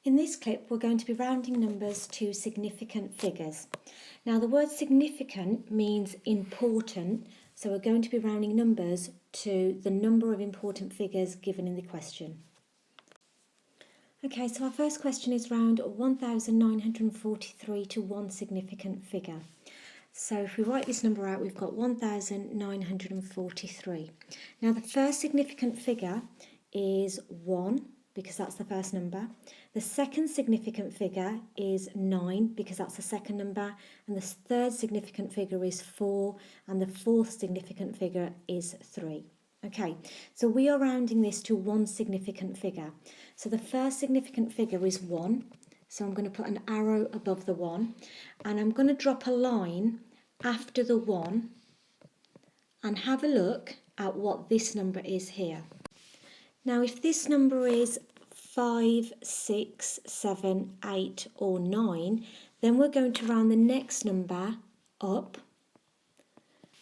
In this clip, we're going to be rounding numbers to significant figures. Now, the word significant means important, so we're going to be rounding numbers to the number of important figures given in the question. Okay, so our first question is round 1943 to one significant figure. So if we write this number out, we've got 1943. Now, the first significant figure is 1, because that's the first number. The second significant figure is 9, because that's the second number. And the third significant figure is 4, and the fourth significant figure is 3. Okay, so we are rounding this to one significant figure. So the first significant figure is 1. So I'm going to put an arrow above the 1, and I'm going to drop a line after the 1 and have a look at what this number is here. Now, if this number is 5, 6, 7, 8 or 9, then we're going to round the next number up.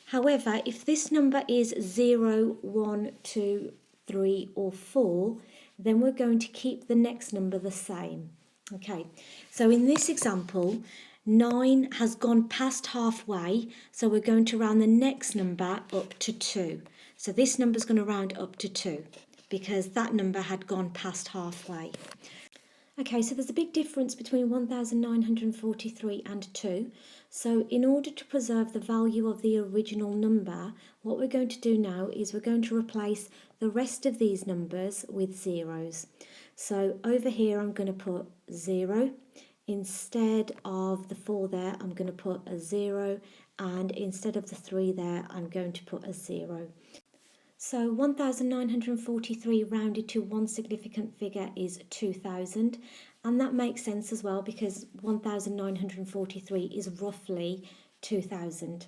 However, if this number is 0, 1, 2, 3 or 4, then we're going to keep the next number the same. Okay, so in this example, 9 has gone past halfway, so we're going to round the next number up to 2. So this number is going to round up to 2 because that number had gone past halfway. Okay, so there's a big difference between 1943 and 2. So in order to preserve the value of the original number, what we're going to do now is we're going to replace the rest of these numbers with zeros. So over here I'm going to put 0. Instead of the 4 there, I'm going to put a 0. And instead of the 3 there, I'm going to put a 0. So 1943 rounded to one significant figure is 2000, and that makes sense as well because 1943 is roughly 2000.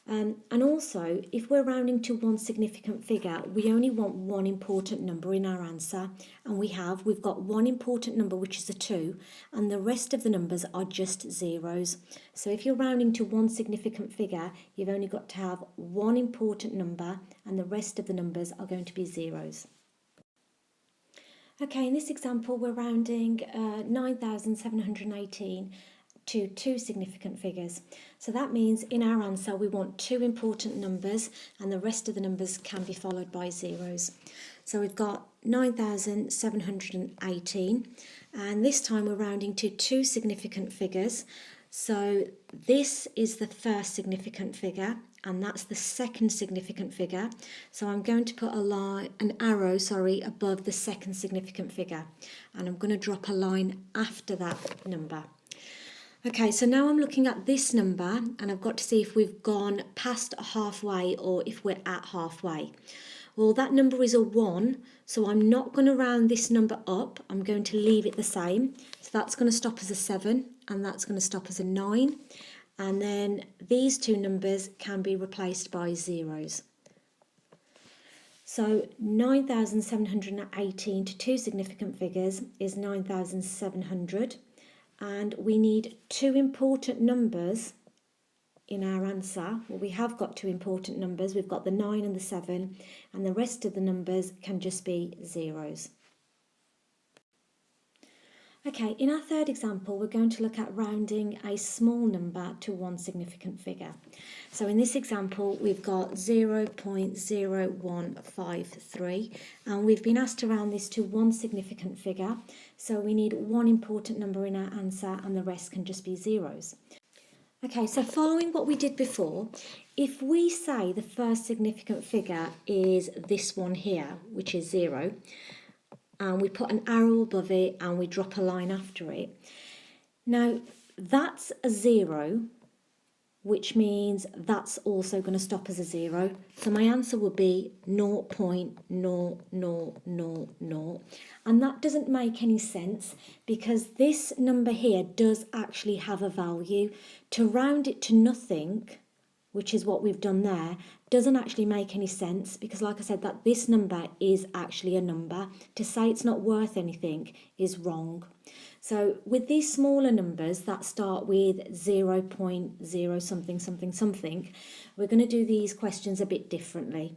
And also, if we're rounding to one significant figure, we only want one important number in our answer, and we've got one important number, which is a 2, and the rest of the numbers are just zeros. So if you're rounding to one significant figure, you've only got to have one important number, and the rest of the numbers are going to be zeros. Okay, in this example, we're rounding 9,718 to two significant figures. So that means in our answer we want two important numbers and the rest of the numbers can be followed by zeros. So we've got 9,718 and this time we're rounding to two significant figures. So this is the first significant figure and that's the second significant figure. So I'm going to put an arrow above the second significant figure and I'm going to drop a line after that number. Okay, so now I'm looking at this number and I've got to see if we've gone past halfway or if we're at halfway. Well, that number is a 1, so I'm not going to round this number up. I'm going to leave it the same. So that's going to stop as a 7 and that's going to stop as a 9. And then these two numbers can be replaced by zeros. So 9,718 to two significant figures is 9,700. And we need two important numbers in our answer. Well, we have got two important numbers. We've got the 9 and the 7, and the rest of the numbers can just be zeros. Okay, in our third example, we're going to look at rounding a small number to one significant figure. So in this example, we've got 0.0153, and we've been asked to round this to one significant figure. So we need one important number in our answer, and the rest can just be zeros. Okay, so following what we did before, if we say the first significant figure is this one here, which is 0, and we put an arrow above it and we drop a line after it. Now, that's a 0, which means that's also going to stop as a 0. So my answer would be 0.0000. And that doesn't make any sense because this number here does actually have a value. To round it to nothing, which is what we've done there, doesn't actually make any sense because, like I said, that this number is actually a number. To say it's not worth anything is wrong. So with these smaller numbers that start with 0.0 something something something, we're going to do these questions a bit differently.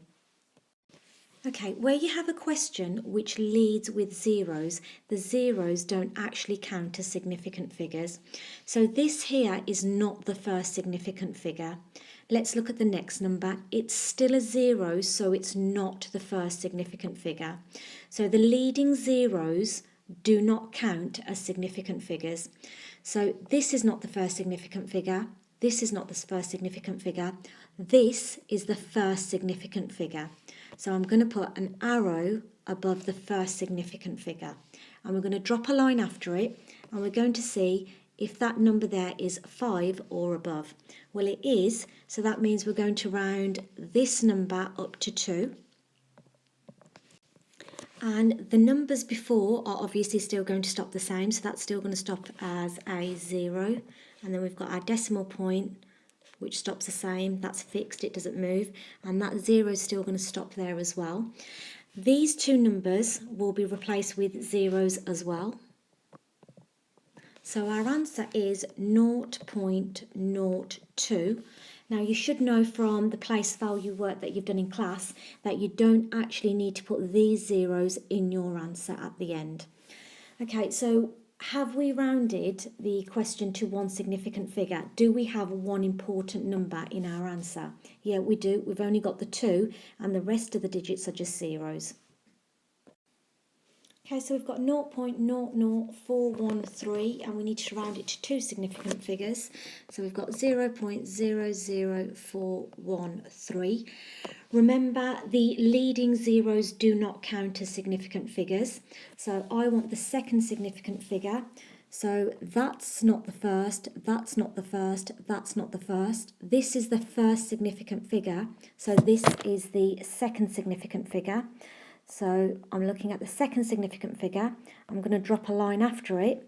Okay, where you have a question which leads with zeros, the zeros don't actually count as significant figures. So this here is not the first significant figure. Let's look at the next number. It's still a 0, so it's not the first significant figure. So the leading zeros do not count as significant figures. So this is not the first significant figure. This is not the first significant figure. This is the first significant figure. So I'm going to put an arrow above the first significant figure. And we're going to drop a line after it. And we're going to see if that number there is 5 or above. Well, it is. So that means we're going to round this number up to 2. And the numbers before are obviously still going to stop the same. So that's still going to stop as a 0. And then we've got our decimal point, which stops the same. That's fixed, it doesn't move. And that 0 is still going to stop there as well. These two numbers will be replaced with zeros as well. So our answer is 0.02. Now you should know from the place value work that you've done in class that you don't actually need to put these zeros in your answer at the end. Okay, so have we rounded the question to one significant figure? Do we have one important number in our answer? Yeah, we do. We've only got the 2 and the rest of the digits are just zeros. Okay, so we've got 0.00413 and we need to round it to two significant figures. So we've got 0.00413. Remember, the leading zeros do not count as significant figures. So I want the second significant figure. So that's not the first, that's not the first, that's not the first. This is the first significant figure. So this is the second significant figure. So I'm looking at the second significant figure. I'm going to drop a line after it.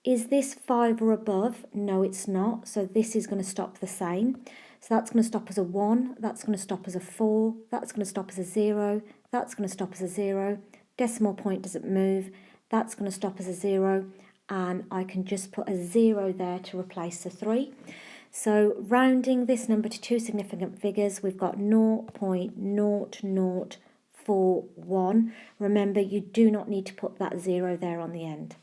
Is this 5 or above? No, it's not. So this is going to stop the same. So that's going to stop as a 1. That's going to stop as a 4. That's going to stop as a 0. That's going to stop as a 0. Decimal point doesn't move. That's going to stop as a 0. And I can just put a 0 there to replace the 3. So rounding this number to two significant figures, we've got 0.0041. Remember, you do not need to put that 0 there on the end.